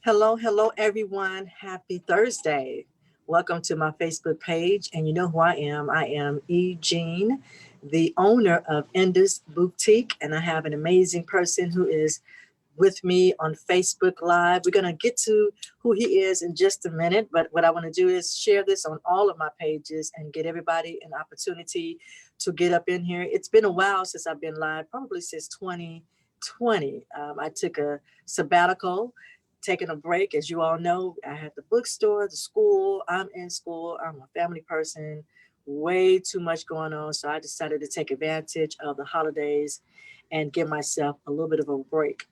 Hello, hello, everyone. Happy Thursday. Welcome to my Facebook page. And you know who I am. I am E. Jean, the owner of Enda's BOOKtique. And I have an amazing person who is with me on Facebook Live. We're going to get to who he is in just a minute. But what I want to do is share this on all of my pages and get everybody an opportunity to get up in here. It's been a while since I've been live, probably since 2020. I took a sabbatical, taking a break. As you all know, I had the bookstore, the school. I'm in school. I'm a family person. Way too much going on. So I decided to take advantage of the holidays and give myself a little bit of a break.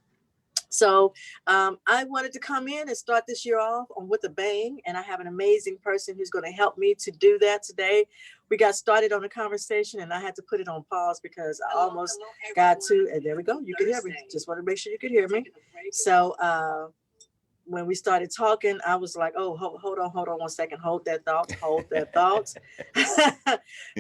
So I wanted to come in and start this year off on with a bang, and I have an amazing person who's going to help me to do that today. We got started on a conversation, and I had to put it on pause because I almost got to, and there we go. You can hear me. Just want to make sure you can hear me. So when we started talking, I was like, oh, hold on 1 second. Hold that thought. Hold that thought.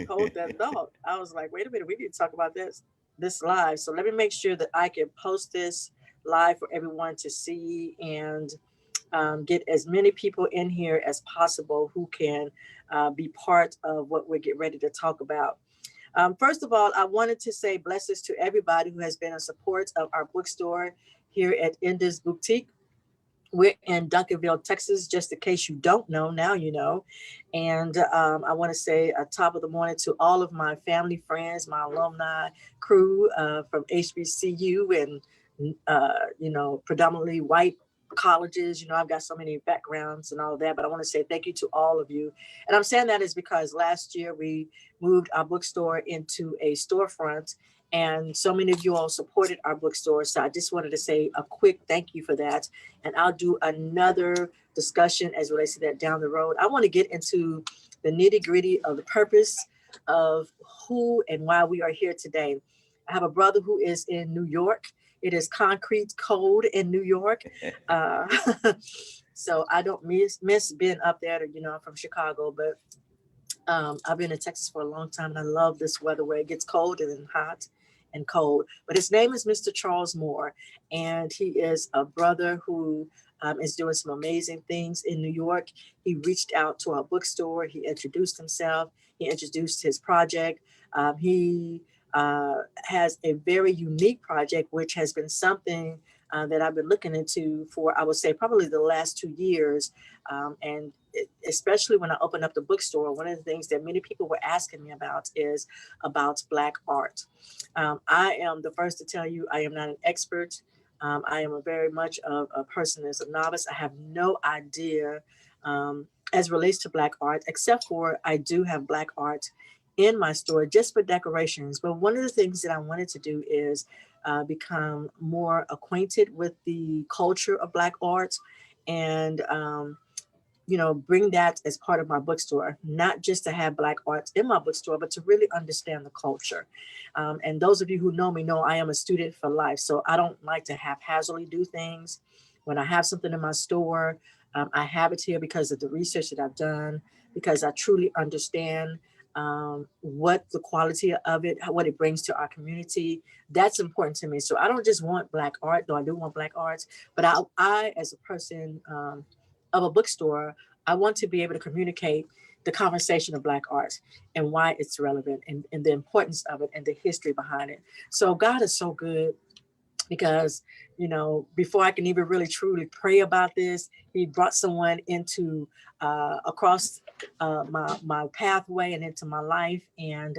Hold that thought. I was like, wait a minute. We need to talk about this live. So let me make sure that I can post this live for everyone to see and get as many people in here as possible who can be part of what we get ready to talk about. First of all, I wanted to say blessings to everybody who has been in support of our bookstore here at Enda's BOOKtique. We're in Duncanville, Texas, just in case you don't know, now you know. And I want to say top of the morning to all of my family, friends, my alumni crew from HBCU and, predominantly white colleges. You know, I've got so many backgrounds and all of that, but I want to say thank you to all of you. And I'm saying that is because last year we moved our bookstore into a storefront, and so many of you all supported our bookstore. So I just wanted to say a quick thank you for that. And I'll do another discussion as relates to that down the road. I want to get into the nitty gritty of the purpose of who and why we are here today. I have a brother who is in New York. It is concrete cold in New York. Uh, so I don't miss being up there. You know, I'm from Chicago, but I've been in Texas for a long time, and I love this weather where it gets cold and then hot and cold. But his name is Mr. Charles Moore, and he is a brother who is doing some amazing things in New York. He reached out to our bookstore. He introduced himself. He introduced his project. He has a very unique project, which has been something that I've been looking into for, I would say, probably the last 2 years. And especially when I opened up the bookstore, one of the things that many people were asking me about is about Black art. I am the first to tell you I am not an expert. I am a very much a person as a novice. I have no idea as relates to Black art, except for I do have Black art in my store just for decorations. But one of the things that I wanted to do is become more acquainted with the culture of Black art and bring that as part of my bookstore, not just to have Black art in my bookstore, but to really understand the culture. And those of you who know me know I am a student for life. So I don't like to haphazardly do things. When I have something in my store, I have it here because of the research that I've done, because I truly understand what the quality of it, what it brings to our community. That's important to me. So I don't just want Black art, though I do want Black arts, but I as a person of a bookstore, I want to be able to communicate the conversation of Black art and why it's relevant and the importance of it and the history behind it. So God is so good because, before I can even really truly pray about this, he brought someone into across my pathway and into my life. And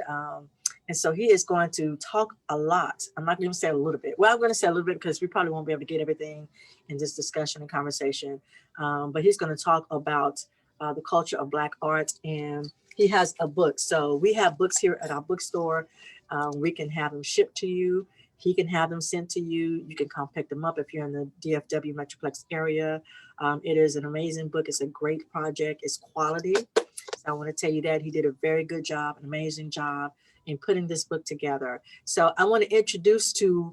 so he is going to talk a lot. I'm not going to say a little bit. Well, I'm going to say a little bit because we probably won't be able to get everything in this discussion and conversation. But he's going to talk about the culture of Black art. And he has a book. So we have books here at our bookstore. We can have them shipped to you. He can have them sent to you. You can come pick them up if you're in the DFW Metroplex area. It is an amazing book. It's a great project. It's quality. So I want to tell you that he did a very good job, an amazing job in putting this book together. So I want to introduce to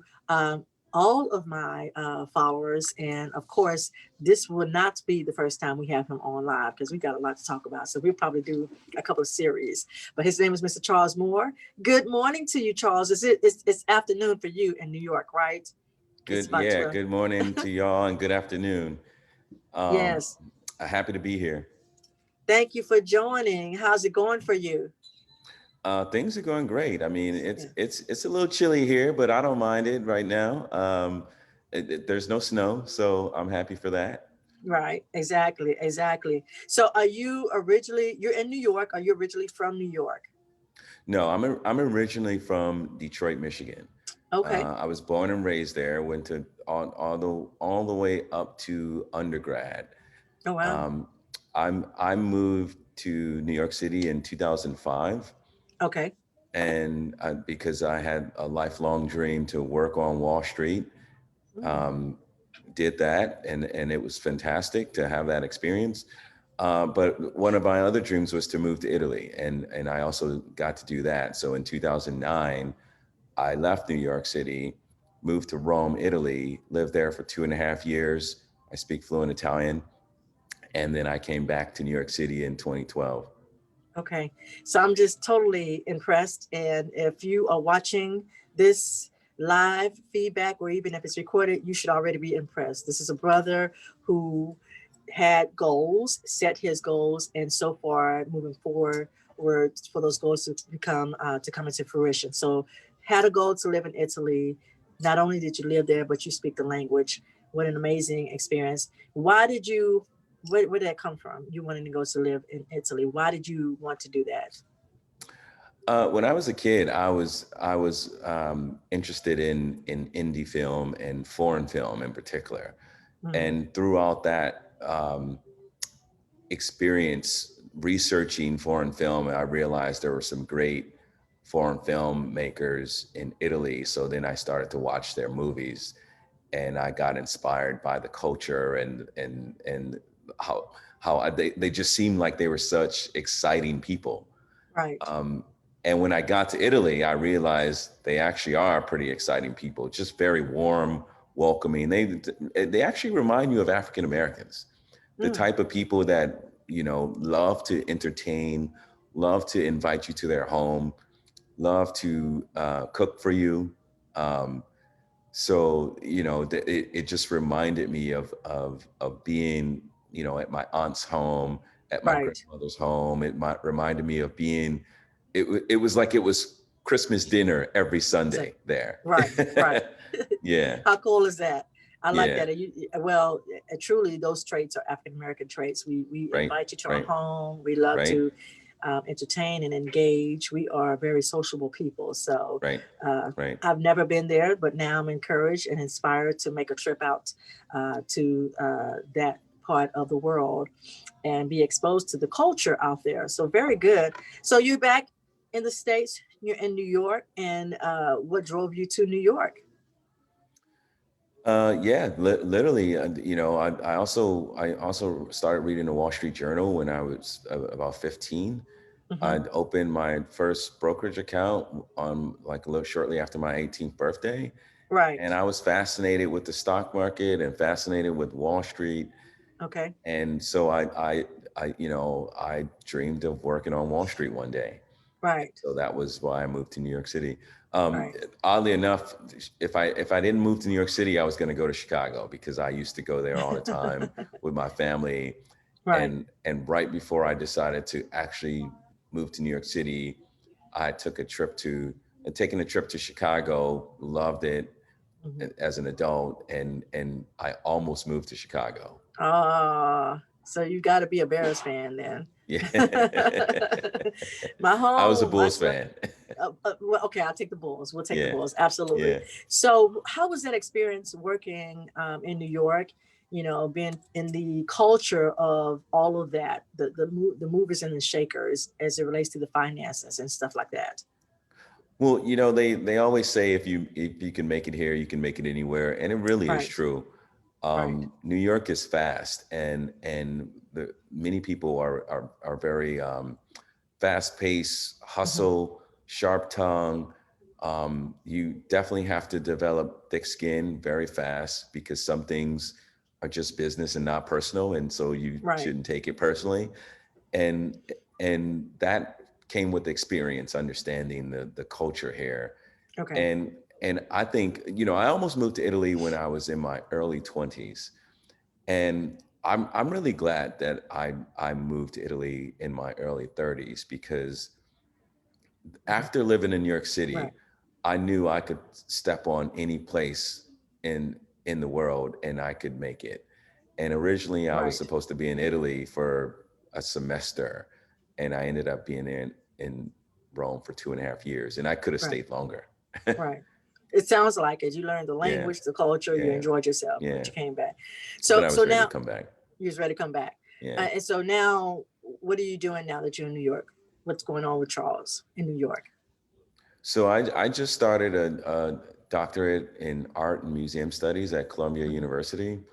all of my followers. And of course, this will not be the first time we have him on live because we got a lot to talk about. So we'll probably do a couple of series. But his name is Mr. Charles Moore. Good morning to you, Charles. It's afternoon for you in New York, right? Good morning to y'all and good afternoon. Um, Yes. Happy to be here. Thank you for joining. How's it going for you? Things are going great. I mean, it's Yeah. it's it's a little chilly here, but I don't mind it right now. There's no snow, so I'm happy for that. Right. Exactly. Exactly. So are you originally, you're in New York? Are you originally from New York? No, I'm originally from Detroit, Michigan. Okay. I was born and raised there. Went to all the way up to undergrad. Oh, wow. Um, I moved to New York City in 2005, Okay. and because I had a lifelong dream to work on Wall Street, Mm, um, did that, and it was fantastic to have that experience. But one of my other dreams was to move to Italy, and I also got to do that. So in 2009, I left New York City, moved to Rome, Italy, lived there for 2.5 years. I speak fluent Italian, and then I came back to New York City in 2012. okay. So I'm just totally impressed. And if you are watching this live feedback, or even if it's recorded, you should already be impressed. This is a brother who had goals, set his goals, and so far moving forward were for those goals to become to come into fruition. So had a goal to live in Italy. Not only did you live there, but you speak the language. What an amazing experience. Why did you, where did that come from? You wanting to go to live in Italy. Why did you want to do that? When I was a kid, I was interested in indie film and foreign film in particular, Hmm. and throughout that experience researching foreign film, I realized there were some great foreign filmmakers in Italy. So then I started to watch their movies, and I got inspired by the culture and they just seemed like they were such exciting people. Right. Um, and when I got to Italy, I realized they actually are pretty exciting people, just very warm, welcoming. They actually remind you of African Americans, the Mm, type of people that, love to entertain, love to invite you to their home, love to cook for you. Um, so it just reminded me of being at my aunt's home, at my right. grandmother's home. It might reminded me of being it was like it was Christmas dinner every So, Sunday there. right. Right. Yeah, How cool is that? I like yeah, that. Well, truly, those traits are African American traits. We right, invite you to our right, home. We love right, to entertain and engage. We are very sociable people. So right, uh, right. I've never been there, but now I'm encouraged and inspired to make a trip out to that part of the world and be exposed to the culture out there. So very good. So you're back in the States. You're in New York, and what drove you to New York? Yeah, literally. I also started reading the Wall Street Journal when I was about 15. Hmm. I'd opened my first brokerage account on like a little shortly after my 18th birthday, Right. and I was fascinated with the stock market and fascinated with Wall Street. Okay. And so I dreamed of working on Wall Street one day. Right. So that was why I moved to New York City. Um, Right. Oddly enough, if I didn't move to New York City, I was going to go to Chicago because I used to go there all the time with my family. Right. And right before I decided to actually move to New York City, I took a trip to taken a trip to Chicago, loved it Hmm. as an adult, and I almost moved to Chicago. So you got to be a Bears fan then. Yeah, My I was a home, my Bulls son. fan. Well, okay, I'll take the Bulls. We'll take the Yeah, Bulls. Absolutely. yeah. So, how was that experience working in New York? You know, being in the culture of all of that, the movers and the shakers, as it relates to the finances and stuff like that. Well, they always say if you can make it here, you can make it anywhere, and it really is Right. true. Right. New York is fast, and many people are very fast paced, Hmm. hustle, sharp tongue. You definitely have to develop thick skin very fast because some things are just business and not personal, and so you Right. shouldn't take it personally. And that came with experience, understanding the culture here. Okay. And I think I almost moved to Italy when I was in my early 20s, and I'm really glad that I moved to Italy in my early 30s, because Mhm. after living in New York City, Right, I knew I could step on any place in the world and I could make it. And originally I was right, supposed to be in Italy for a semester, and I ended up being in Rome for 2.5 years, and I could have right, stayed longer. right. It sounds like as you learned the Yeah, language, the culture, you yeah, enjoyed yourself, but yeah. you came back. But So, I so was ready to now come back. you're just ready to come back. Yeah. And so now, what are you doing now that you're in New York? What's going on with Charles in New York? So I just started a doctorate in art and museum studies at Columbia Mhm, University.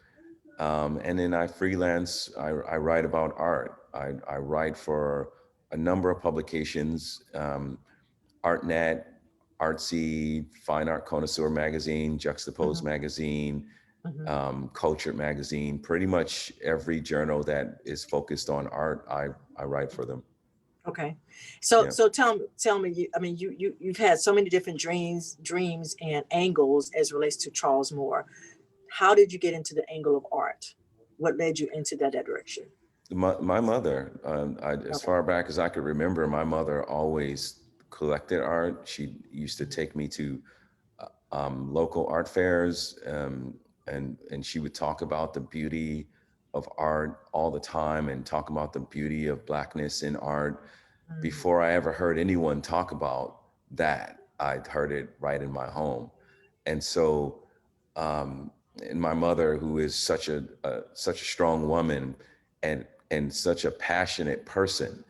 And then I freelance, I write about art. I write for a number of publications, ArtNet, Artsy, Fine Art Connoisseur Magazine, Juxtapose mhm, Magazine, mhm. Culture Magazine. Pretty much every journal that is focused on art, I write for them. Okay. So Yeah. so tell me, I mean, you've had so many different dreams and angles as relates to Charles Moore. How did you get into the angle of art? What led you into that direction? My mother, as Okay. far back as I could remember, my mother always collected art. She used to take me to local art fairs, and she would talk about the beauty of art all the time, and talk about the beauty of blackness in art. Mm, Before I ever heard anyone talk about that, I'd heard it right in my home. And so, um, and my mother, who is such a strong woman, and such a passionate person,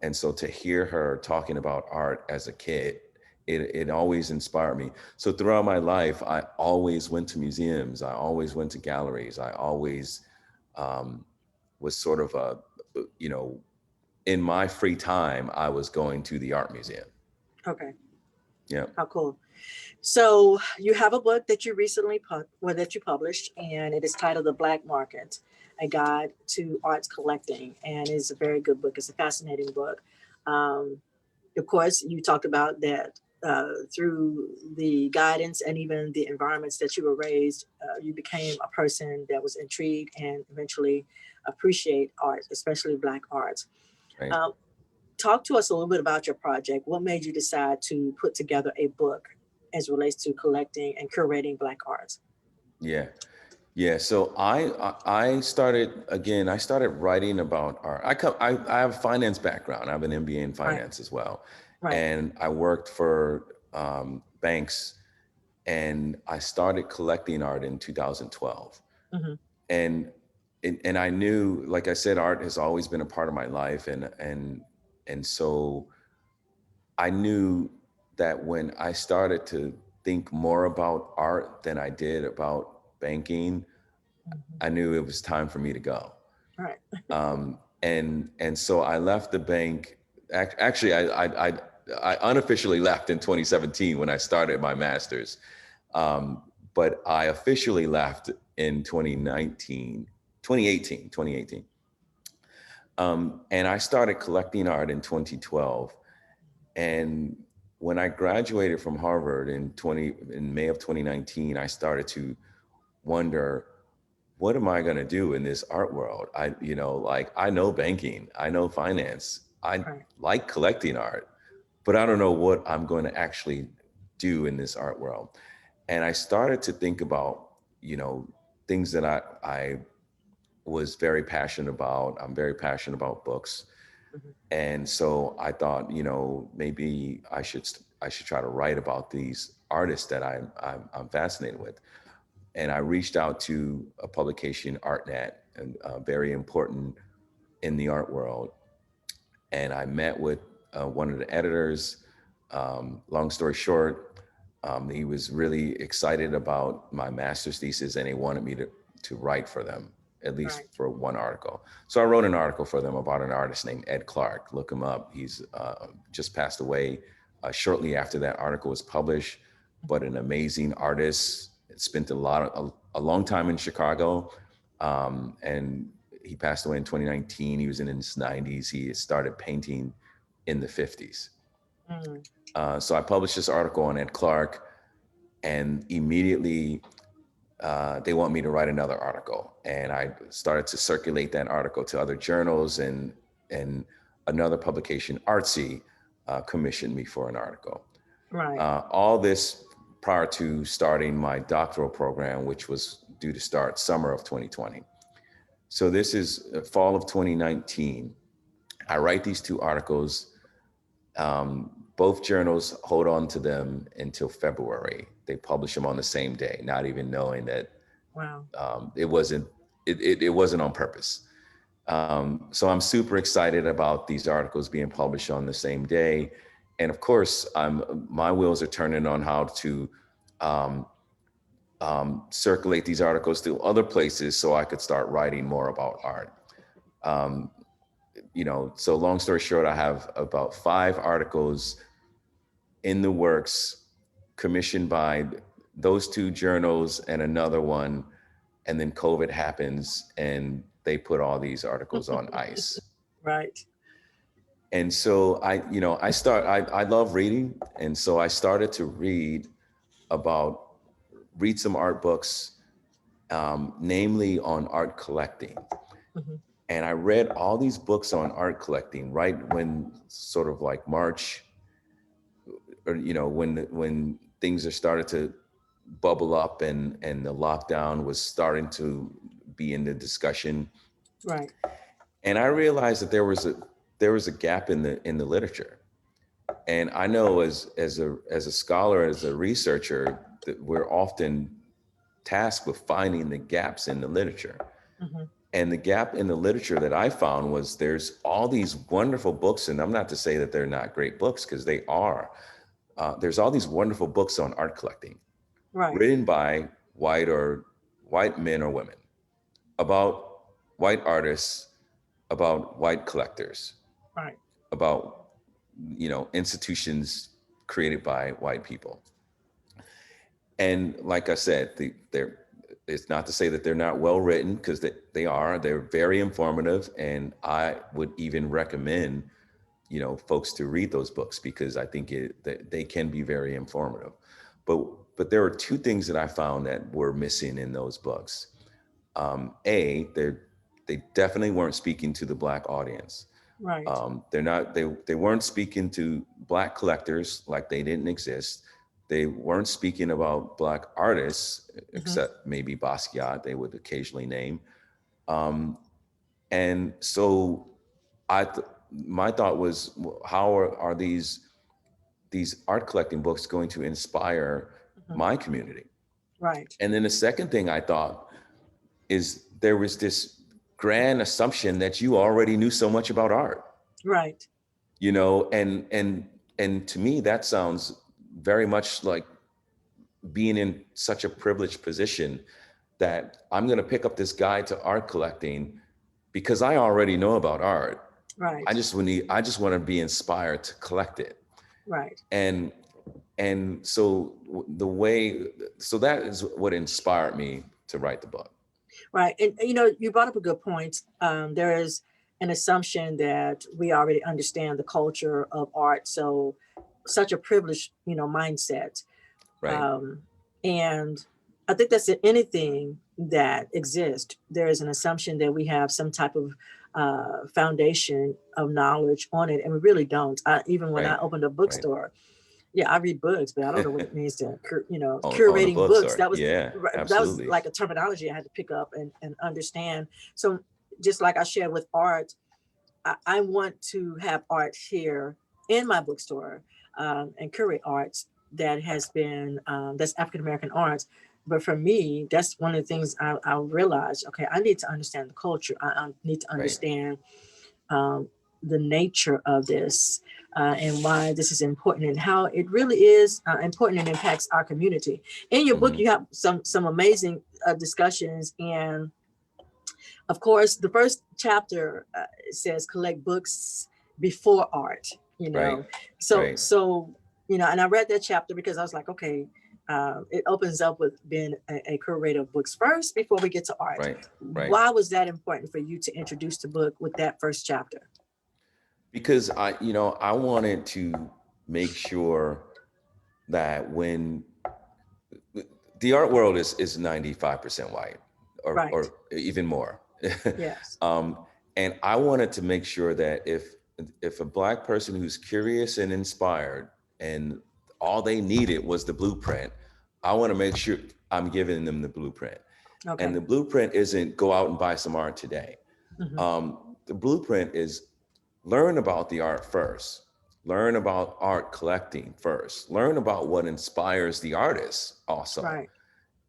and so to hear her talking about art as a kid, it always inspired me. So throughout my life, I always went to museums. I always went to galleries. I always um, was sort of you know, in my free time, I was going to the art museum. okay. Yeah, How cool. So you have a book that you recently that you published, and it is titled "The Black Market: A Guide to Arts Collecting," and it's a very good book. It's a fascinating book. Um, of course, you talked about that through the guidance and even the environments that you were raised, you became a person that was intrigued and eventually appreciate art, especially Black art. right. Um, Talk to us a little bit about your project. What made you decide to put together a book as relates to collecting and curating Black art? Yeah. Yeah, so I started again. I started writing about art. I have a finance background. I have an MBA in Right, finance as well, right. and I worked for banks, and I started collecting art in 2012. Hmm. And and I knew, like I said, art has always been a part of my life, and so I knew that when I started to think more about art than I did about banking, Hmm. I knew it was time for me to go. Right. And so I left the bank. Actually, I unofficially left in 2017 when I started my master's, but I officially left in 2018. And I started collecting art in 2012. And when I graduated from Harvard in May of 2019, I started to wonder, what am I going to do in this art world? Like, I know banking, I know finance, I Right. like collecting art, but I don't know what I'm going to actually do in this art world. And I started to think about, things that I was very passionate about. I'm very passionate about books. Hmm. And so I thought, maybe I should try to write about these artists that I'm fascinated with. And I reached out to a publication, ArtNet, and very important in the art world. And I met with one of the editors. Long story short, he was really excited about my master's thesis, and he wanted me to write for them, at least Right. for one article. So I wrote an article for them about an artist named Ed Clark. Look him up. He's just passed away shortly after that article was published, but an amazing artist. Spent a long time in Chicago, and he passed away in 2019. He was in his 90s. He had started painting in the 50s. Mm. So I published this article on Ed Clark, and immediately they want me to write another article. And I started to circulate that article to other journals, and another publication, Artsy, commissioned me for an article. Right. All this prior to starting my doctoral program, which was due to start summer of 2020. So this is fall of 2019. I write these two articles. Both journals hold on to them until February. They publish them on the same day, not even knowing that Wow. it wasn't on purpose. So I'm super excited about these articles being published on the same day. And of course, my wheels are turning on how to circulate these articles to other places so I could start writing more about art. So long story short, I have about 5 articles in the works, commissioned by those 2 journals and another one. And then COVID happens and they put all these articles on ice. Right. And so I love reading. And so I started to read some art books, namely on art collecting. Mm-hmm. And I read all these books on art collecting right when sort of like March, or, when things are started to bubble up and the lockdown was starting to be in the discussion. Right. And I realized that there was a gap in the literature. And I know as a scholar, as a researcher, that we're often tasked with finding the gaps in the literature. Mm-hmm. And the gap in the literature that I found was there's all these wonderful books, and I'm not to say that they're not great books, because they are. There's all these wonderful books on art collecting, Right. written by white men or women, about white artists, about white collectors, Right. about institutions created by white people. And like I said, it's not to say that they're not well written, because they are. They're very informative, and I would even recommend folks to read those books, because I think that they can be very informative. But there are 2 things that I found that were missing in those books. They definitely weren't speaking to the Black audience. Right. They weren't speaking to Black collectors, like they didn't exist. They weren't speaking about Black artists, Mm-hmm. except maybe Basquiat, they would occasionally name. And so my thought was, how are these art collecting books going to inspire Mm-hmm. my community? Right. And then the second thing I thought is, there was this grand assumption that you already knew so much about art. Right. And to me, that sounds very much like being in such a privileged position, that I'm going to pick up this guide to art collecting because I already know about art. Right. I just want to be inspired to collect it. Right. And so that is what inspired me to write the book. Right. And, you brought up a good point. There is an assumption that we already understand the culture of art. So such a privileged, mindset. Right. And I think that's in anything that exists. There is an assumption that we have some type of foundation of knowledge on it. And we really don't. Even when I opened a bookstore, yeah, I read books, but I don't know what it means to, curating books. That was like a terminology I had to pick up and understand. So just like I shared with art, I want to have art here in my bookstore and curate arts that has been, that's African-American arts. But for me, that's one of the things I realized, okay, I need to understand the culture. I need to understand the nature of this and why this is important and how it really is important and impacts our community. In your book, you have some amazing discussions. And of course, the first chapter says collect books before art, So, and I read that chapter because I was like, okay, it opens up with being a curator of books first before we get to art. Right. Why was that important for you to introduce the book with that first chapter? Because I wanted to make sure that when the art world is 95% white, Right. or even more. Yes. um, and I wanted to make sure that if a Black person who's curious and inspired, and all they needed was the blueprint, I want to make sure I'm giving them the blueprint. And Okay. the blueprint isn't go out and buy some art today. Hmm. The blueprint is learn about the art first, learn about art collecting first, learn about what inspires the artist also, Right.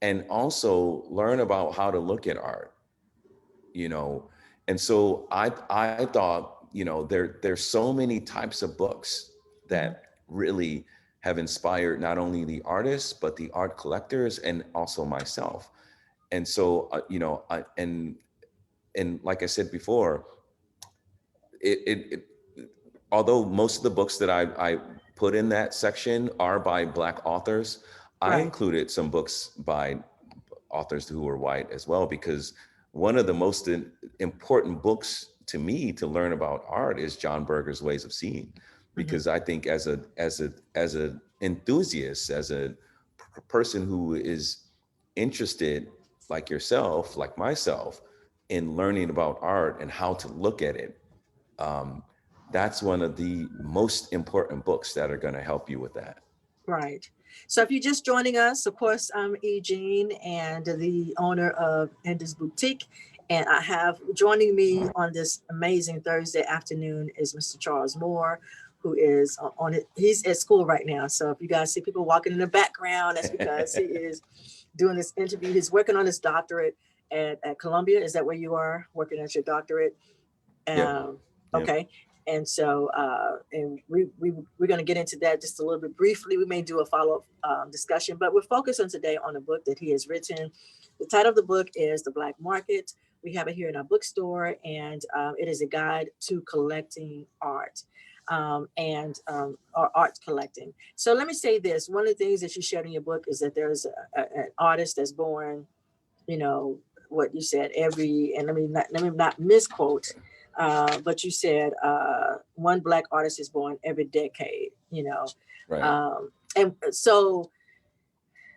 and also learn about how to look at art, you know. And so I thought, there's so many types of books Hmm. that really have inspired not only the artists but the art collectors and also myself. And so and like I said before, it although most of the books that I put in that section are by Black authors, I Right. included some books by authors who were white as well, because one of the most important books to me to learn about art is John Berger's Ways of Seeing, Hmm. because I think as a enthusiast, as a person who is interested, like yourself, like myself, in learning about art and how to look at it, um, that's one of the most important books that are going to help you with that. Right. So if you're just joining us, of course, I'm E. Jean and the owner of Enda's Boutique. And I have joining me on this amazing Thursday afternoon is Mr. Charles Moore, who is on it. He's at school right now. So if you guys see people walking in the background, that's because he is doing this interview. He's working on his doctorate at Columbia. Is that where you are working at your doctorate? Yep. Um, Yep. okay. And so, and we're going to get into that just a little bit briefly. We may do a follow up discussion, but we're focusing today on a book that he has written. The title of the book is The Black Market. We have it here in our bookstore, and it is a guide to collecting art or art collecting. So let me say this. One of the things that you shared in your book is that there's an artist that's born, you know, what you said every, and let me not misquote, but you said one Black artist is born every decade, Right. and so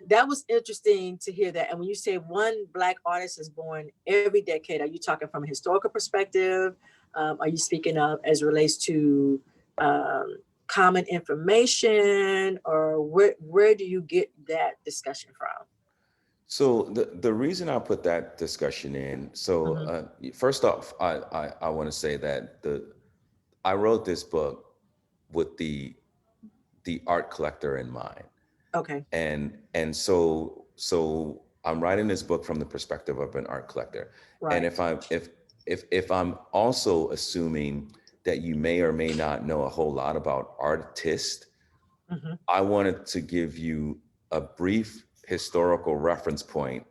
that was interesting to hear that. And when you say one Black artist is born every decade, are you talking from a historical perspective? Are you speaking of as it relates to um, common information, or where do you get that discussion from? So the reason I put that discussion in, so Hmm. first off, I want to say that I wrote this book with the art collector in mind, Okay. and so I'm writing this book from the perspective of an art collector, and Right. if I'm also assuming that you may or may not know a whole lot about artists, Hmm. I wanted to give you a brief historical reference point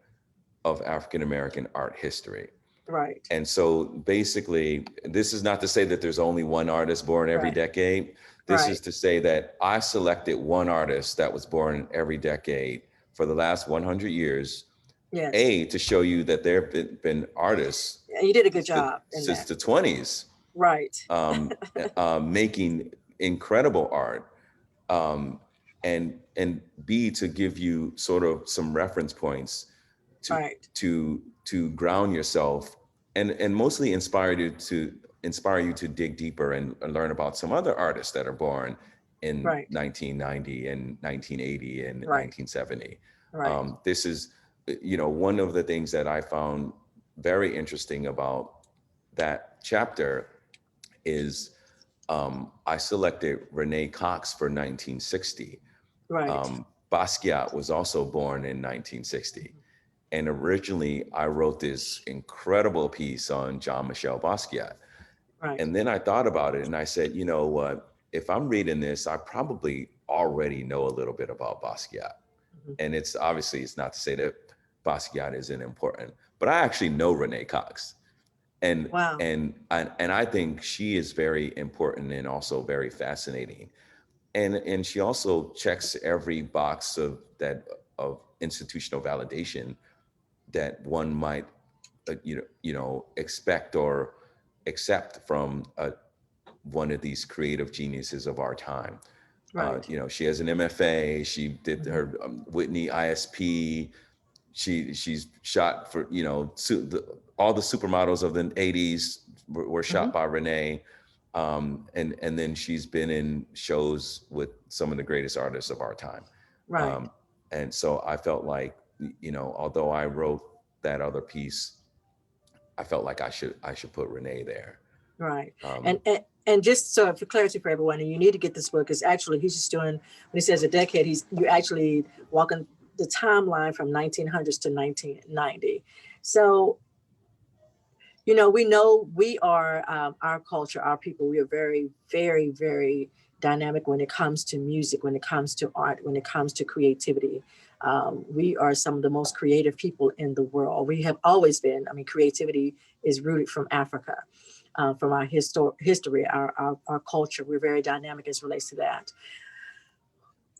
of African American art history. Right. And so basically, this is not to say that there's only one artist born every Right. decade. This is Right. to say that I selected one artist that was born every decade for the last 100 years, Yes. A, to show you that there have been artists And you did a good since the, job in since that. the 20s, Right. um, making incredible art, um, and B, to give you sort of some reference points to Right. to ground yourself, and mostly inspire you to dig deeper and learn about some other artists that are born in Right. 1990 and 1980 and Right. 1970. Right. This is, one of the things that I found very interesting about that chapter is, I selected Renee Cox for 1960. Right. Basquiat was also born in 1960. And originally, I wrote this incredible piece on Jean Michel Basquiat. Right. And then I thought about it and I said, you know what? If I'm reading this, I probably already know a little bit about Basquiat. Mhm. And it's not to say that Basquiat isn't important, but I actually know Renee Cox. And Wow. and I think she is very important and also very fascinating. And she also checks every box of institutional validation that one might expect or accept from one of these creative geniuses of our time. Right. She has an MFA. She did Mhm. her Whitney ISP. She's shot for all the supermodels of the 80s were Mhm. shot by Renee, and then she's been in shows with some of the greatest artists of our time, Right. um, and so I felt like although I wrote that other piece, I felt like I should put Renee there. Right. Um, And just so for clarity for everyone, and you need to get this book, is actually he's just doing, when he says a decade, you actually walking the timeline from 1900s to 1990. So, we know we are, our culture, our people, we are very, very, very dynamic when it comes to music, when it comes to art, when it comes to creativity. We are some of the most creative people in the world. We have always been. I mean, creativity is rooted from Africa, from our history, our culture. We're very dynamic as it relates to that.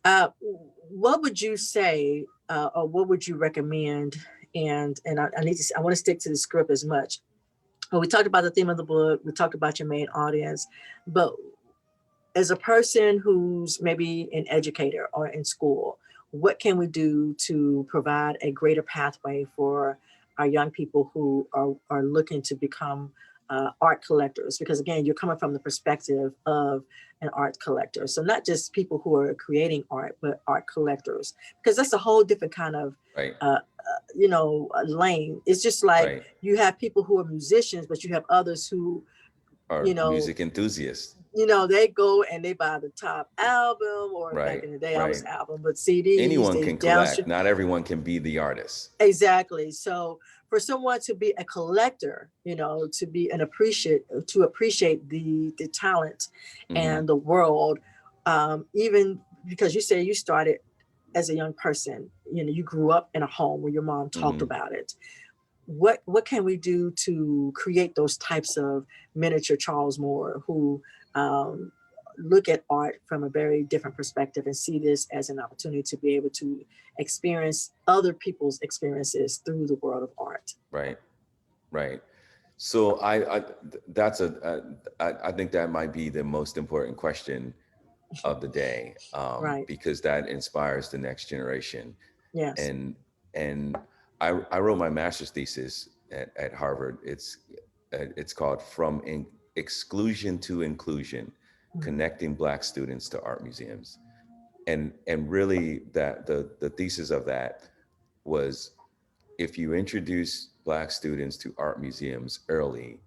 Uh, what would you say, or what would you recommend? And I want to stick to the script as much. Well, we talked about the theme of the book. We talked about your main audience, but as a person who's maybe an educator or in school, what can we do to provide a greater pathway for our young people who are looking to become art collectors? Because again, you're coming from the perspective of an art collector. So not just people who are creating art, but art collectors, because that's a whole different kind of right, lane. It's just like right, you have people who are musicians, but you have others who, you or know, music enthusiasts, they go and they buy the top album, or back right, in the day, I was right. album, but CDs, Anyone they can collect. downstream. Not everyone can be the artist. Exactly. So for someone to be a collector, to be to appreciate the talent Hmm. and the world, even because you say you started as a young person, you grew up in a home where your mom talked Hmm. about it. What can we do to create those types of miniature Charles Moore who um, look at art from a very different perspective and see this as an opportunity to be able to experience other people's experiences through the world of art? Right, right. So that's I think that might be the most important question of the day, Right. because that inspires the next generation. Yes. And and I wrote my master's thesis at Harvard. It's called Exclusion to Inclusion: Mhm. Connecting Black Students to Art Museums. And really, that the thesis of that was, if you introduce Black students to art museums early,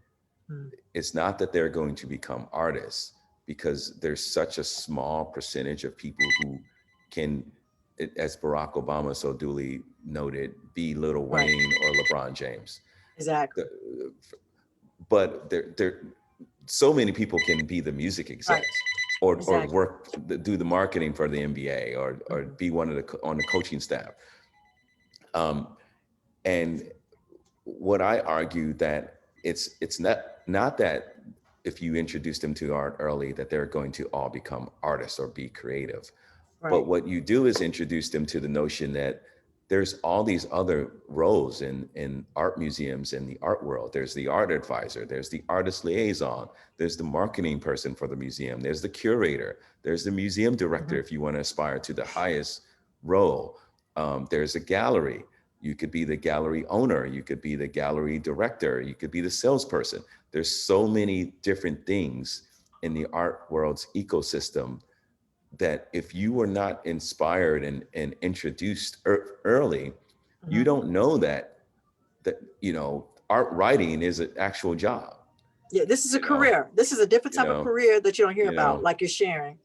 Mhm. it's not that they're going to become artists, because there's such a small percentage of people who can, as Barack Obama so duly noted, be Lil Right. Wayne or LeBron James. Exactly. But so many people can be the music Right. execs, or Exactly. do the marketing for the NBA, or Mhm. be on the coaching staff. Um, and what I argue, that it's not that if you introduce them to art early that they're going to all become artists or be creative. But Right. what you do is introduce them to the notion that there's all these other roles in art museums, in the art world. There's the art advisor, there's the artist liaison, there's the marketing person for the museum, there's the curator, there's the museum director, Mhm. if you want to aspire to the highest role. There's a gallery. You could be the gallery owner, you could be the gallery director, you could be the salesperson. There's so many different things in the art world's ecosystem that if you were not inspired and introduced early, you Mhm. don't know that art writing is an actual job. Yeah, this is a You know, career. This is a different you type of know, career that you don't hear you about, know. like you're sharing.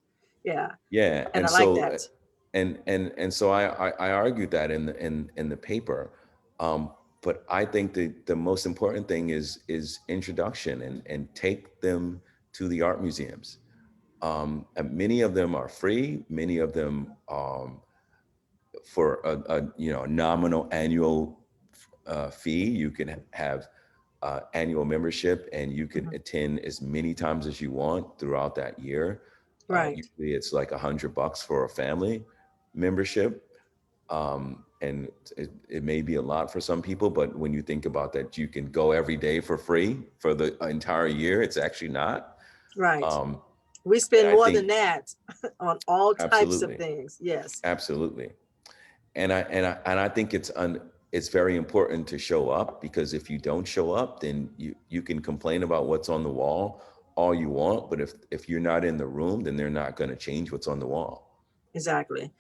Yeah, Yeah, and and I like so that. and so I argued that in the paper, um, but I think the most important thing is introduction, and take them to the art museums. And many of them are free. Many of them, for a nominal annual fee. You can have annual membership, and you can Mhm. attend as many times as you want throughout that year. Right. Usually it's like $100 for a family membership. And it may be a lot for some people, but when you think about that, you can go every day for free for the entire year. It's actually not. Right. Um, We spend And I more than think that on all types of absolutely, things. Yes, absolutely. And I think it's very important to show up, because if you don't show up, then you can complain about what's on the wall all you want, but if you're not in the room, then they're not going to change what's on the wall. exactly. You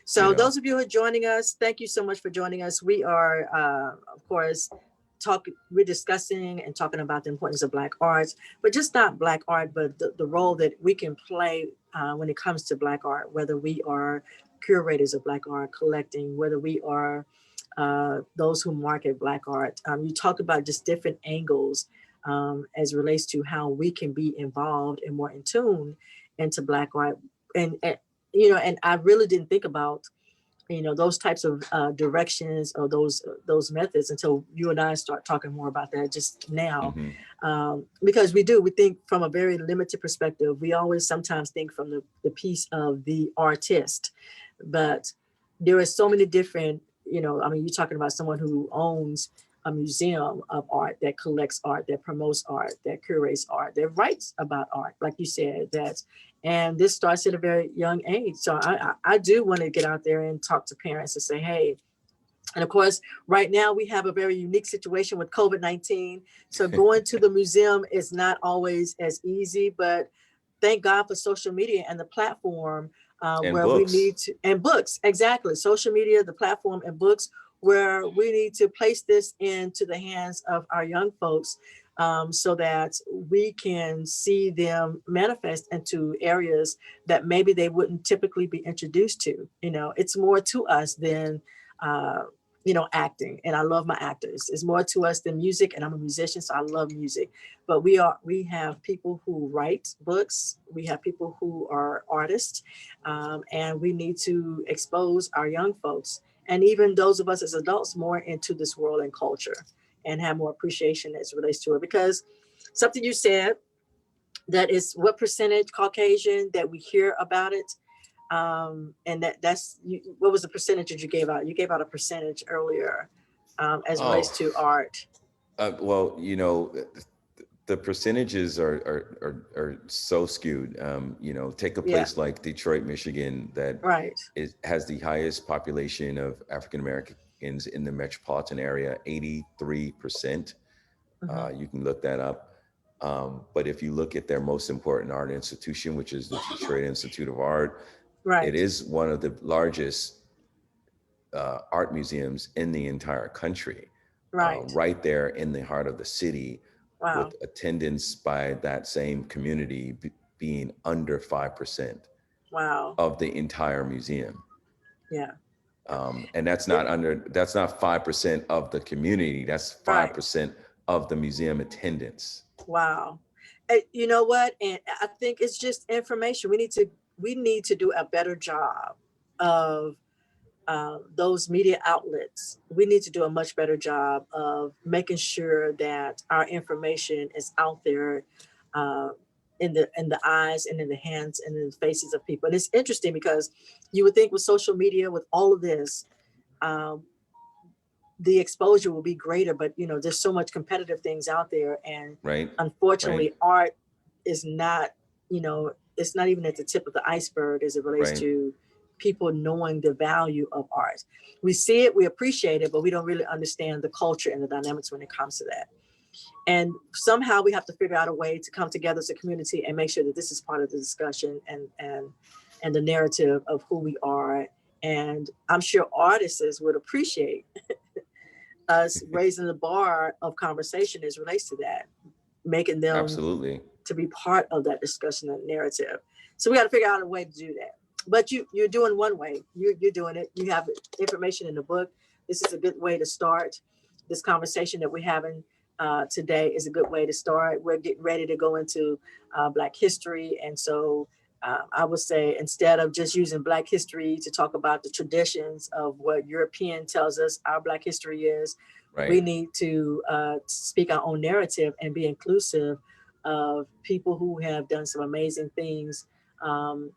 So know. those of you who are joining us, thank you so much for joining us. We are, of course, we're discussing and talking about the importance of Black arts, but just not Black art, but the role that we can play when it comes to Black art, whether we are curators of Black art, collecting, whether we are those who market Black art. You talk about just different angles as relates to how we can be involved and more in tune into Black art. And and I really didn't think about those types of directions or those methods until you and I start talking more about that just now. Hmm. Because we think from a very limited perspective. We always sometimes think from the piece of the artist, but there are so many different, I mean, you're talking about someone who owns a museum of art, that collects art, that promotes art, that curates art, that writes about art, like you said, and this starts at a very young age. So I do want to get out there and talk to parents and say, hey, and of course, right now we have a very unique situation with COVID-19. So going to the museum is not always as easy, but thank God for social media and the platform And where we books. need to, and books, exactly. Social media, the platform, and books, where we need to place this into the hands of our young folks so that we can see them manifest into areas that maybe they wouldn't typically be introduced to. It's more to us than uh, acting. And I love my actors. It's more to us than music. And I'm a musician, so I love music. But we have people who write books. We have people who are artists. And we need to expose our young folks and even those of us as adults more into this world and culture and have more appreciation as it relates to it. Because something you said, that is what percentage Caucasian that we hear about it. And that's what was the percentage that you gave out? You gave out a percentage earlier as it relates Oh, to art. well, the percentages are so skewed. Take a Yeah, place like Detroit, Michigan, that right. has the highest population of African Americans in the metropolitan area, 83%. Hmm. You can look that up. But if you look at their most important art institution, which is the Detroit Institute of Art, it Right, is one of the largest art museums in the entire country, right. right there in the heart of the city, Wow, with attendance by that same community being under 5% wow. of the entire museum. Yeah. And that's not 5% of the community, that's Right. 5% of the museum attendance. Wow. You know what? And I think it's just information. We need to do a better job of those media outlets. We need to do a much better job of making sure that our information is out there uh, in the eyes and in the hands and in the faces of people. And it's interesting because you would think with social media, with all of this, um, the exposure will be greater. But there's so much competitive things out there, and Right, right, unfortunately, art is not. It's not even at the tip of the iceberg as it relates right. to people knowing the value of art. We see it, we appreciate it, but we don't really understand the culture and the dynamics when it comes to that. And somehow we have to figure out a way to come together as a community and make sure that this is part of the discussion and the narrative of who we are. And I'm sure artists would appreciate us raising the bar of conversation as relates to that, making them Absolutely. to be part of that discussion and narrative. So we got to figure out a way to do that. But you're doing one way. You're doing it. You have information in the book. This is a good way to start. This conversation that we're having today is a good way to start. We're getting ready to go into Black history, and so I would say instead of just using Black history to talk about the traditions of what European tells us our Black history is, we Right. need to speak our own narrative and be inclusive of people who have done some amazing things um,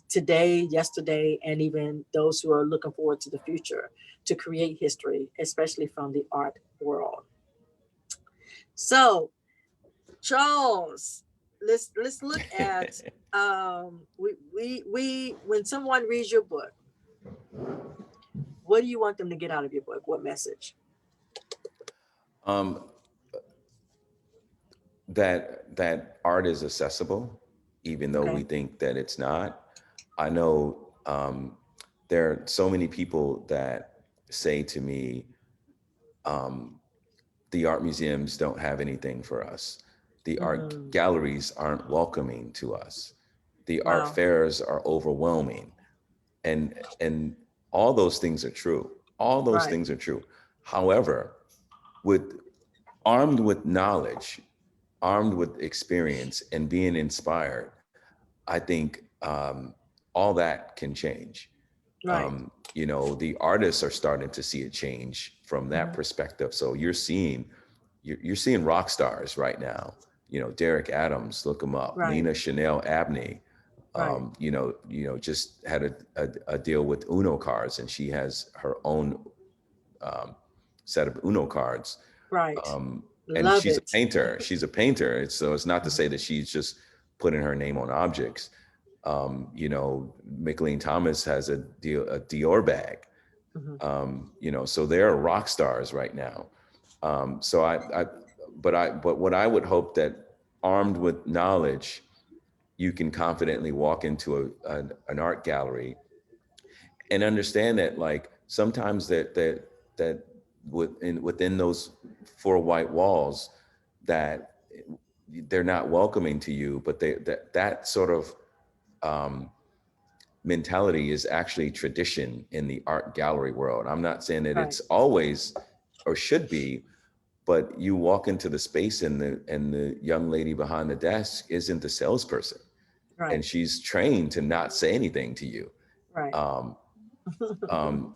today, yesterday, and even those who are looking forward to the future to create history, especially from the art world. So, Charles, let's look at we when someone reads your book, what do you want them to get out of your book? What message? Um, that art is accessible, even though we Okay. think that it's not. I know there are so many people that say to me, um, the art museums don't have anything for us. The art Mm, galleries aren't welcoming to us. The art wow. fairs are overwhelming. And all those things are true. All those Right. things are true. However, with armed with knowledge, armed with experience, and being inspired, I think all that can change. Right. The artists are starting to see a change from that Hmm. perspective. So you're seeing rock stars right now. Derek Adams, look him up. Right. Nina Chanel Abney, Right. just had a deal with Uno cards, and she has her own um, set of Uno cards. Right. Um, and Love she's a it. painter. She's a painter. So it's not to Mhm. say that she's just putting her name on objects. Micheline Thomas has a Dior bag. Mhm. So they're rock stars right now. So but what I would hope that armed with knowledge, you can confidently walk into an art gallery and understand that, like, sometimes that within those four white walls, that they're not welcoming to you, but that sort of um, mentality is actually tradition in the art gallery world. I'm not saying that Right. it's always or should be, but you walk into the space, and the young lady behind the desk isn't the salesperson, and Right. she's trained to not say anything to you. Right. Um,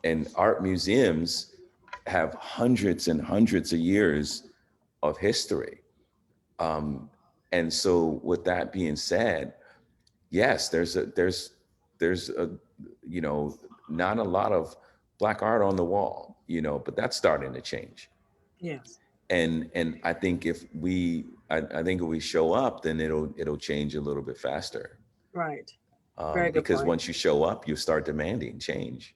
and art museums have hundreds and hundreds of years of history. Um, and so, with that being said, yes, there's a you know not a lot of black art on the wall, but that's starting to change. Yes. And I think if we show up, then it'll change a little bit faster. Right. Very good Because point. once you show up, you start demanding change.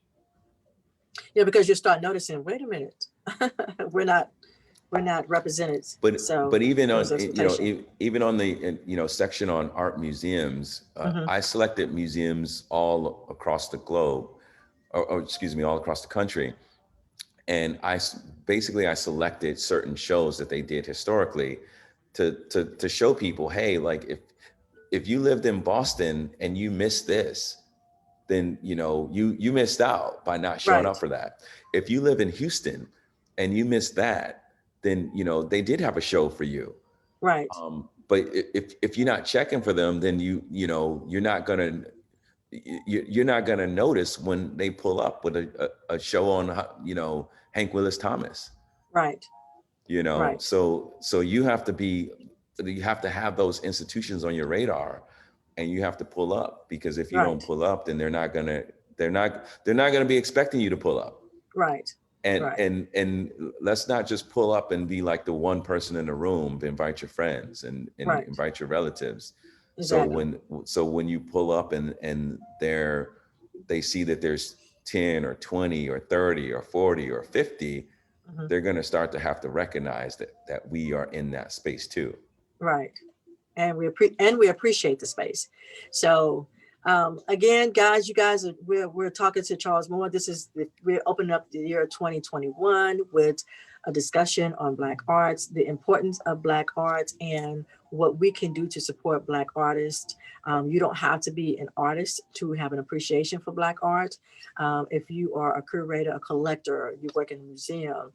Yeah, because you start noticing, wait a minute, we're not we're not represented. But So even there's on expectation. even on the section on art museums, Hmm. I selected museums all across the globe, or excuse me, all across the country, and basically I selected certain shows that they did historically to show people, hey, like, if you lived in Boston and you missed this, then you missed out by not showing Right. up for that. If you live in Houston and you missed that, then they did have a show for you. Right. But if you're not checking for them, then you're not gonna notice when they pull up with a show on Hank Willis Thomas. Right. Right. So you have to have those institutions on your radar, and you have to pull up, because if you don't Right. pull up, then they're not gonna be expecting you to pull up. Right. and Right. and and let's not just pull up and be like the one person in the room. Invite your friends, and Right. invite your relatives. so Exactly. when so when you pull up, and they see that there's 10 or 20 or 30 or 40 or 50, Hmm. they're going to start to have to recognize that we are in that space too. Right. And we appreciate the space. So again, guys, you guys are we're talking to Charles Moore. We're opening up the year 2021 with a discussion on Black arts, the importance of Black arts, and what we can do to support Black artists. You don't have to be an artist to have an appreciation for Black art. If you are a curator, a collector, you work in a museum,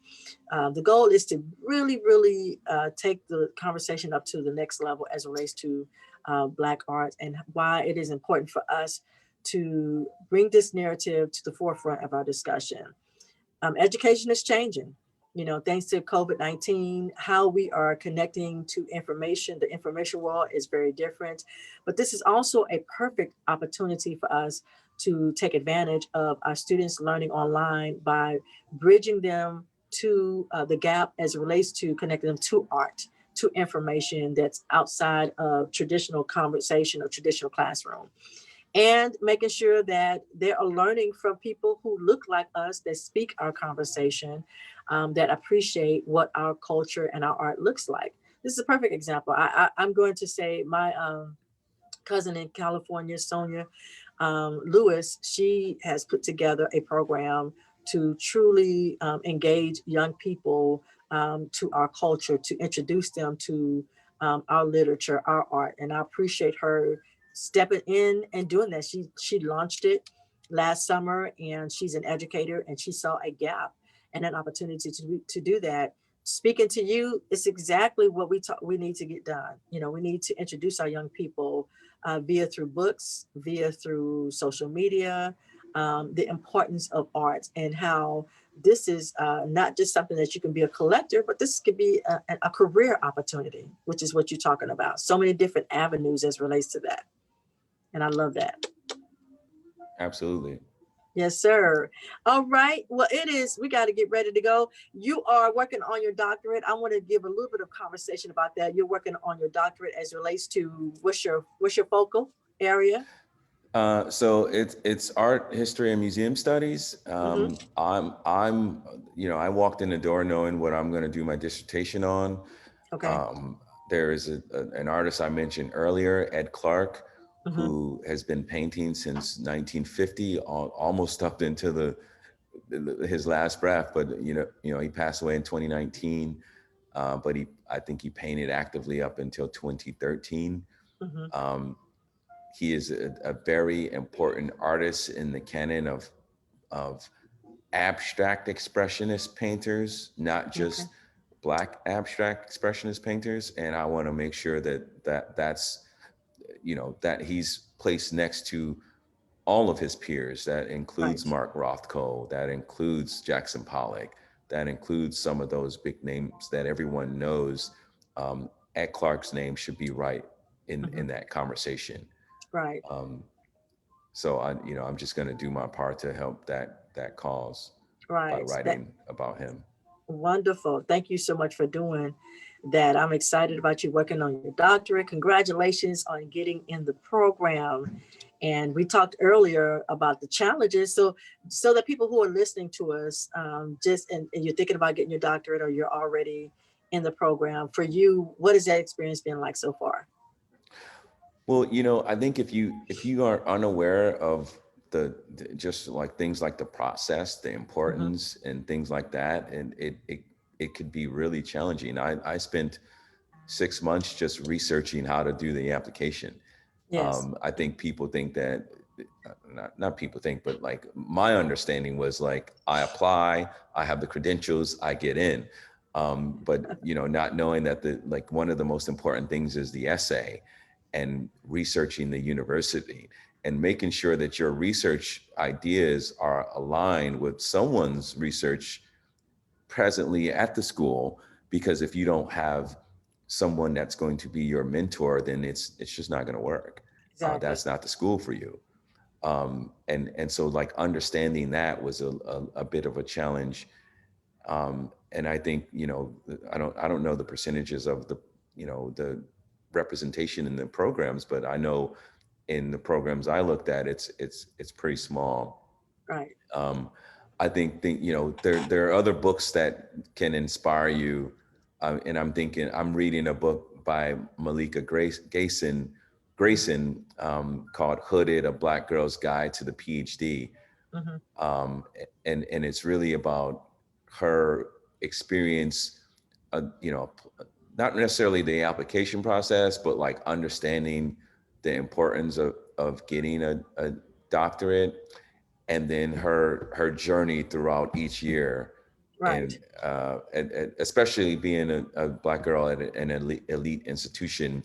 the goal is to really, really take the conversation up to the next level as it relates to Black art, and why it is important for us to bring this narrative to the forefront of our discussion. Education is changing. Thanks to COVID-19, how we are connecting to information, the information world is very different. But this is also a perfect opportunity for us to take advantage of our students learning online by bridging them to the gap as it relates to connecting them to art, to information that's outside of traditional conversation or traditional classroom, and making sure that they are learning from people who look like us, that speak our conversation, that appreciate what our culture and our art looks like. This is a perfect example. I'm going to say my cousin in California, Sonia Lewis, she has put together a program to truly engage young people to our culture, to introduce them to our literature, our art. And I appreciate her stepping in and doing that. She launched it last summer, and she's an educator, and she saw a gap and an opportunity to do that. Speaking to you, it's exactly what we need to get done. You know, we need to introduce our young people via through books, via through social media, the importance of art, and how this is not just something that you can be a collector, but this could be a career opportunity, which is what you're talking about. So many different avenues as relates to that. And I love that. Absolutely. Yes, sir. All right. Well, we got to get ready to go. You are working on your doctorate. I want to give a little bit of conversation about that. You're working on your doctorate as relates to what's your focal area? So it's art history and museum studies. Mm-hmm. I'm I walked in the door knowing what I'm going to do my dissertation on. Okay. Um, there is an artist I mentioned earlier, Ed Clark, Mm-hmm. who has been painting since 1950, almost up into his last breath. But he passed away in 2019. But I think he painted actively up until 2013. Mm-hmm. Um, he is a very important artist in the canon of abstract expressionist painters, not Okay. just Black abstract expressionist painters. And I want to make sure that's that he's placed next to all of his peers. That includes Right. Mark Rothko, that includes Jackson Pollock, that includes some of those big names that everyone knows. Ed Clark's name should be right Mm-hmm. in that conversation. Right. Um, so I'm just going to do my part to help that cause by Right. That writing about him. wonderful. Thank you so much for doing that. I'm excited about you working on your doctorate. Congratulations on getting in the program. And we talked earlier about the challenges. So that people who are listening to us, and you're thinking about getting your doctorate, or you're already in the program, for you, what has that experience been like so far? Well, I think if you are unaware of just like things like the process, the Mm-hmm. importance and things like that, and it could be really challenging. I spent 6 months just researching how to do the application. Yes. I think people think that, not people think, but like my understanding was like, I apply, I have the credentials, I get in. But not knowing that like one of the most important things is the essay and researching the university and making sure that your research ideas are aligned with someone's research presently at the school. Because if you don't have someone that's going to be your mentor, then it's just not going to work. Exactly. That's not the school for you. And so like understanding that was a bit of a challenge. And I think, I don't know the percentages of the representation in the programs, but I know in the programs I looked at, it's pretty small. Right. Um, I think there are other books that can inspire you. And I'm reading a book by Malika Grayson, called Hooded: A Black Girl's Guide to the PhD. Mm-hmm. And it's really about her experience, not necessarily the application process, but like understanding the importance of getting a doctorate, and then her journey throughout each year. Right. And especially being a Black girl at an elite institution.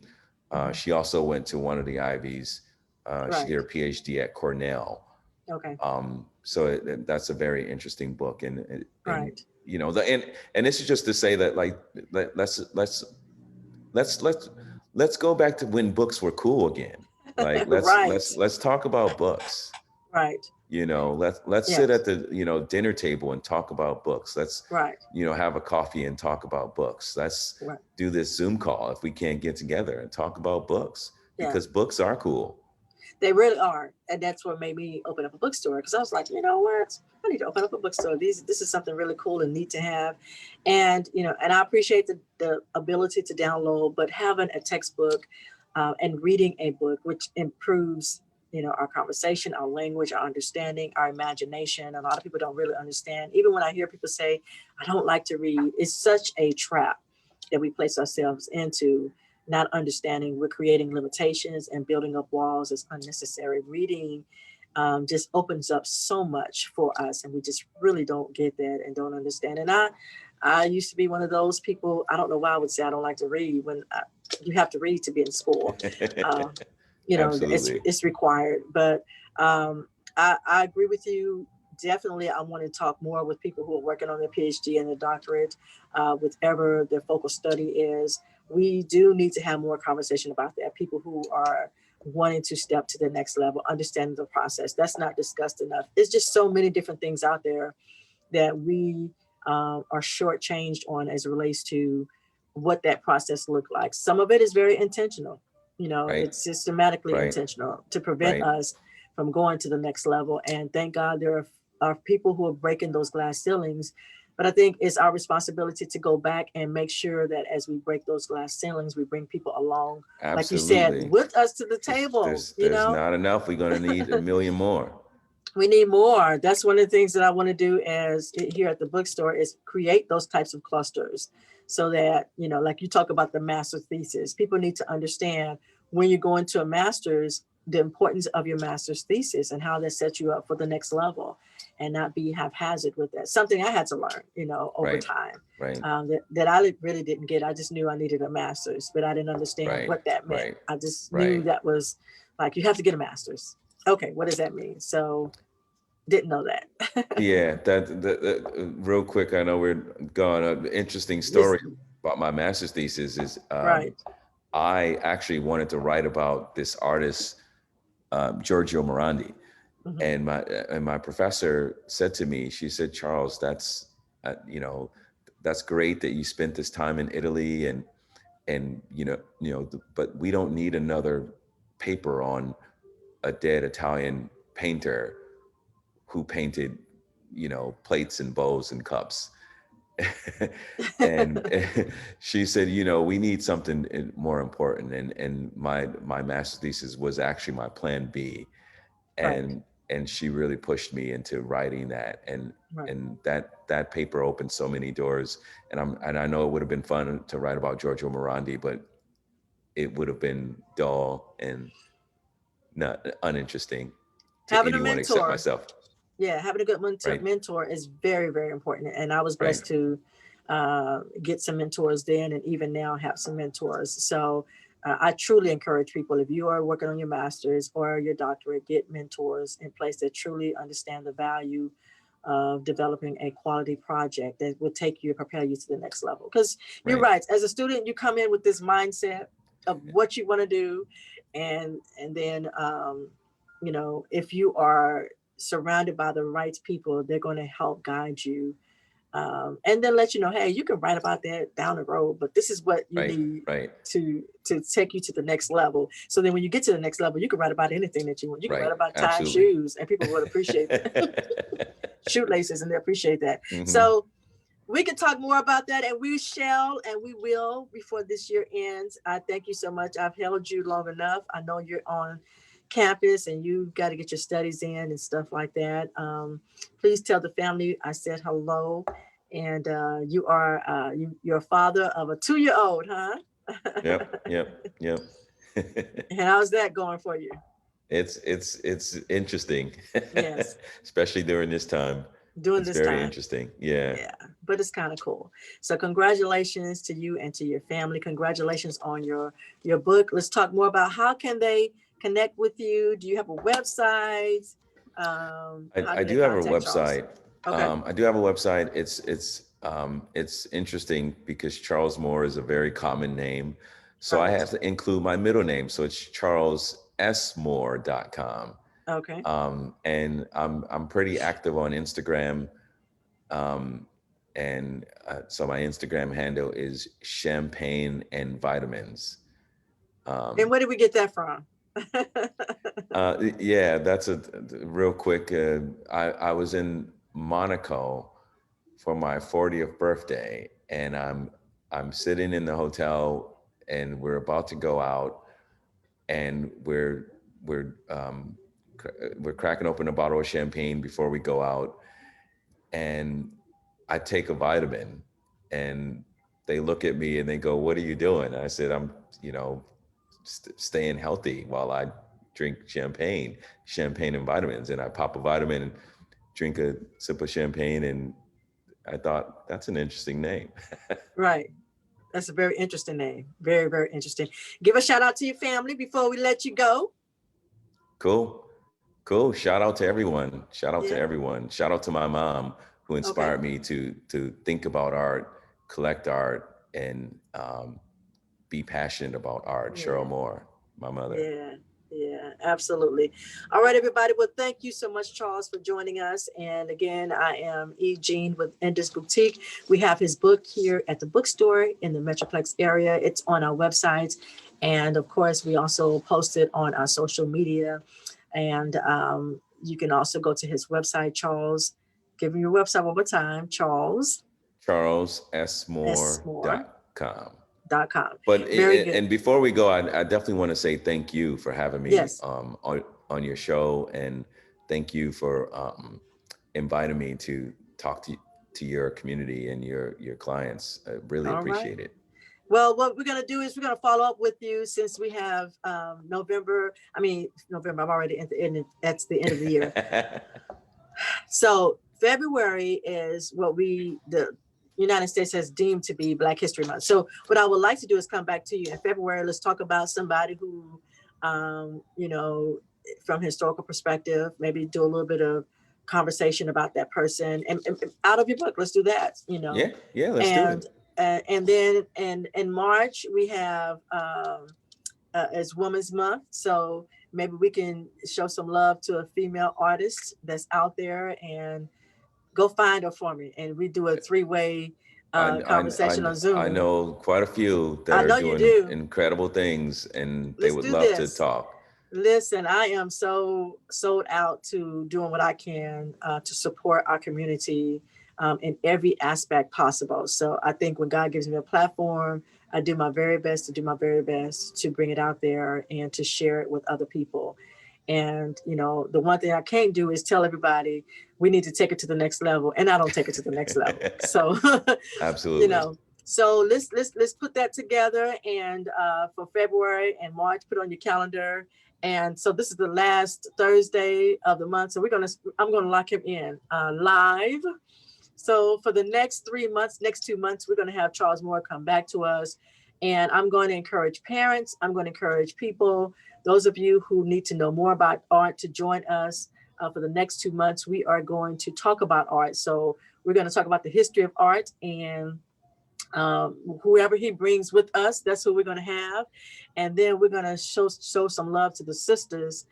Mm-hmm. She also went to one of the Ivies. She did Right. her PhD at Cornell. Okay. So that's a very interesting book. And Right. and this is just to say that, like, let's let's let's go back to when books were cool again. Like, let's Right. let's let's talk about books. Right. Let's sit Yes. at the, dinner table and talk about books. Let's, Right. have a coffee and talk about books. Let's Right. do this Zoom call if we can't get together and talk about books, Yeah. because books are cool. They really are. And that's what made me open up a bookstore, because I was like, you know what? I need to open up a bookstore. This is something really cool and neat to have. And, and I appreciate the ability to download, but having a textbook and reading a book, which improves, our conversation, our language, our understanding, our imagination. A lot of people don't really understand. Even when I hear people say, I don't like to read, it's such a trap that we place ourselves into, not understanding we're creating limitations and building up walls is unnecessary. Reading just opens up so much for us, and we just really don't get that and don't understand. And I used to be one of those people. I don't know why I would say I don't like to read when you have to read to be in school. Uh, Absolutely. it's required. But I agree with you. Definitely, I want to talk more with people who are working on their PhD and their doctorate, whatever their focal study is. We do need to have more conversation about that. People who are wanting to step to the next level, understanding the process. That's not discussed enough. It's just so many different things out there that we are shortchanged on as it relates to what that process looked like. Some of it is very intentional. Right. It's systematically Right. intentional to prevent Right. us from going to the next level. And thank God there are people who are breaking those glass ceilings. But I think it's our responsibility to go back and make sure that as we break those glass ceilings, we bring people along, like you said, Absolutely. with us to the There's, table. there's, there's not enough. We're going to need a million more. We need more. That's one of the things that I want to do as here at the bookstore is create those types of clusters so that, like you talk about the master thesis, people need to understand when you're going to a master's, the importance of your master's thesis and how that sets you up for the next level and not be haphazard with that. Something I had to learn, over Right. time Right. that I really didn't get. I just knew I needed a master's, but I didn't understand Right. what that meant. Right. I just Right. knew that was like, you have to get a master's. Okay, what does that mean? So didn't know that. Yeah, that real quick. I know we're gone. An interesting story about my master's thesis is Right. I actually wanted to write about this artist, Giorgio Morandi, Mhm. and my professor said to me, she said, Charles, that's that's great that you spent this time in Italy and but we don't need another paper on a dead Italian painter who painted, plates and bowls and cups. and she said, we need something more important. And my master's thesis was actually my plan B. Right. And she really pushed me into writing that. Right. And that paper opened so many doors. And I know it would have been fun to write about Giorgio Morandi, but it would have been dull and not uninteresting to Having a anyone except mentor. myself. Yeah, having a good Right. mentor is very, very important. And I was Right. blessed to get some mentors then and even now have some mentors. So I truly encourage people, if you are working on your master's or your doctorate, get mentors in place that truly understand the value of developing a quality project that will take you and prepare you to the next level. Because you're right, as a student, you come in with this mindset of what you want to do. And then, if you are surrounded by the right people, they're going to help guide you. And then let you know, hey, you can write about that down the road, but this is what you need to take you to the next level. So then when you get to the next level, you can write about anything that you want. You can write about tie shoes and people would appreciate that. Shoelaces, and they appreciate that. Mm-hmm. So we can talk more about that, and we shall, and we will before this year ends. I thank you so much. I've held you long enough. I know you're on campus and you've got to get your studies in and stuff like that. Please tell the family I said hello. And you're a father of a 2-year-old, huh? Yep. And how's that going for you? It's interesting. Yes. Especially during this time. It's very interesting. Yeah. But it's kind of cool. So congratulations to you and to your family. Congratulations on your book. Let's talk more about how can they connect with you. Do you have a website? I do have a website. Okay. I do have a website. It's interesting because Charles Moore is a very common name. So I have to include my middle name. So it's charlessmoore.com. Okay. And I'm pretty active on Instagram. And so my Instagram handle is Champagne and Vitamins. And where did we get that from? Yeah, that's a real quick. I was in Monaco for my 40th birthday, and I'm sitting in the hotel, and we're about to go out, and we're we're cracking open a bottle of champagne before we go out, and I take a vitamin, and they look at me and they go, "What are you doing?" I said, "I'm, you know, staying healthy while I drink champagne and vitamins." And I pop a vitamin, drink a sip of champagne, and I thought that's an interesting name. Right. That's a very interesting name. Very, very interesting. Give a shout out to your family before we let you go. Cool. Cool. Shout out to everyone. Shout out to Yeah. everyone. Shout out to my mom who Okay. inspired me to think about art, collect art, and be passionate about art. Cheryl Yeah. Moore, my mother. Yeah, yeah, absolutely. All right, everybody. Well, thank you so much, Charles, for joining us. And again, I am E. Jean with Enda's Boutique. We have his book here at the bookstore in the Metroplex area. It's on our website. And of course, we also post it on our social media. And you can also go to his website, Charles. Give me your website one more time, CharlesSmore.com. charlessmore.com. But Very good. and before we go, I definitely want to say thank you for having me Yes. on your show, and thank you for inviting me to talk to your community and your clients. I really All right. appreciate it. Well, what we're going to do is we're going to follow up with you since we have November, I'm already at the end, that's the end of the year. So February is what the United States has deemed to be Black History Month. So what I would like to do is come back to you in February. Let's talk about somebody who, from historical perspective, maybe do a little bit of conversation about that person and out of your book. Let's do that, Yeah, let's do and it. and then in March we have as Women's Month, so maybe we can show some love to a female artist that's out there, and go find her for me, and we do a three-way conversation on I Zoom. know quite a few that I are know you doing do. incredible things, and they Let's would do love to this. talk. Listen, I am so sold out to doing what I can to support our community in every aspect possible. So I think when God gives me a platform, I do my very best to bring it out there and to share it with other people. And, the one thing I can't do is tell everybody we need to take it to the next level. And I don't take it to the next level. So, you Absolutely. know, so let's put that together. And for February and March, put on your calendar. And so this is the last Thursday of the month. So I'm gonna lock him in live. So for the next 3 months, next 2 months, we're gonna have Charles Moore come back to us. And I'm going to encourage parents. I'm going to encourage people, those of you who need to know more about art, to join us for the next 2 months. We are going to talk about art. So we're going to talk about the history of art, and whoever he brings with us, that's who we're going to have. And then we're going to show some love to the sisters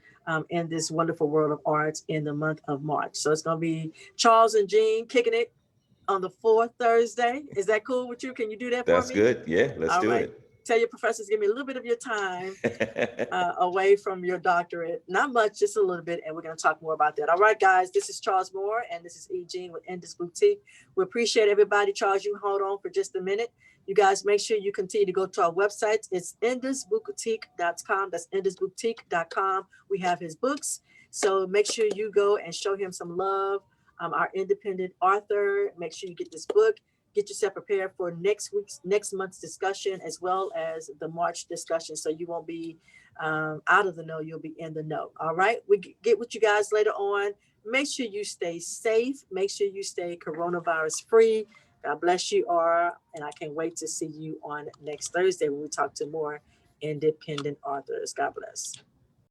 in this wonderful world of arts in the month of March. So it's going to be Charles and Jean kicking it on the fourth Thursday. Is that cool with you? Can you do that for That's me? good. Yeah, let's All do right. it. Tell your professors, give me a little bit of your time away from your doctorate. Not much, just a little bit. And we're going to talk more about that. All right, guys, this is Charles Moore, and this is E. Jean with Enda's Boutique. We appreciate everybody. Charles, you hold on for just a minute. You guys make sure you continue to go to our website. It's endasboutique.com. That's endasboutique.com. We have his books. So make sure you go and show him some love. Our independent author. Make sure you get this book. Get yourself prepared for next month's discussion, as well as the March discussion. So you won't be out of the know, you'll be in the know. All right. We get with you guys later on. Make sure you stay safe. Make sure you stay coronavirus free. God bless you all. And I can't wait to see you on next Thursday when we talk to more independent authors. God bless.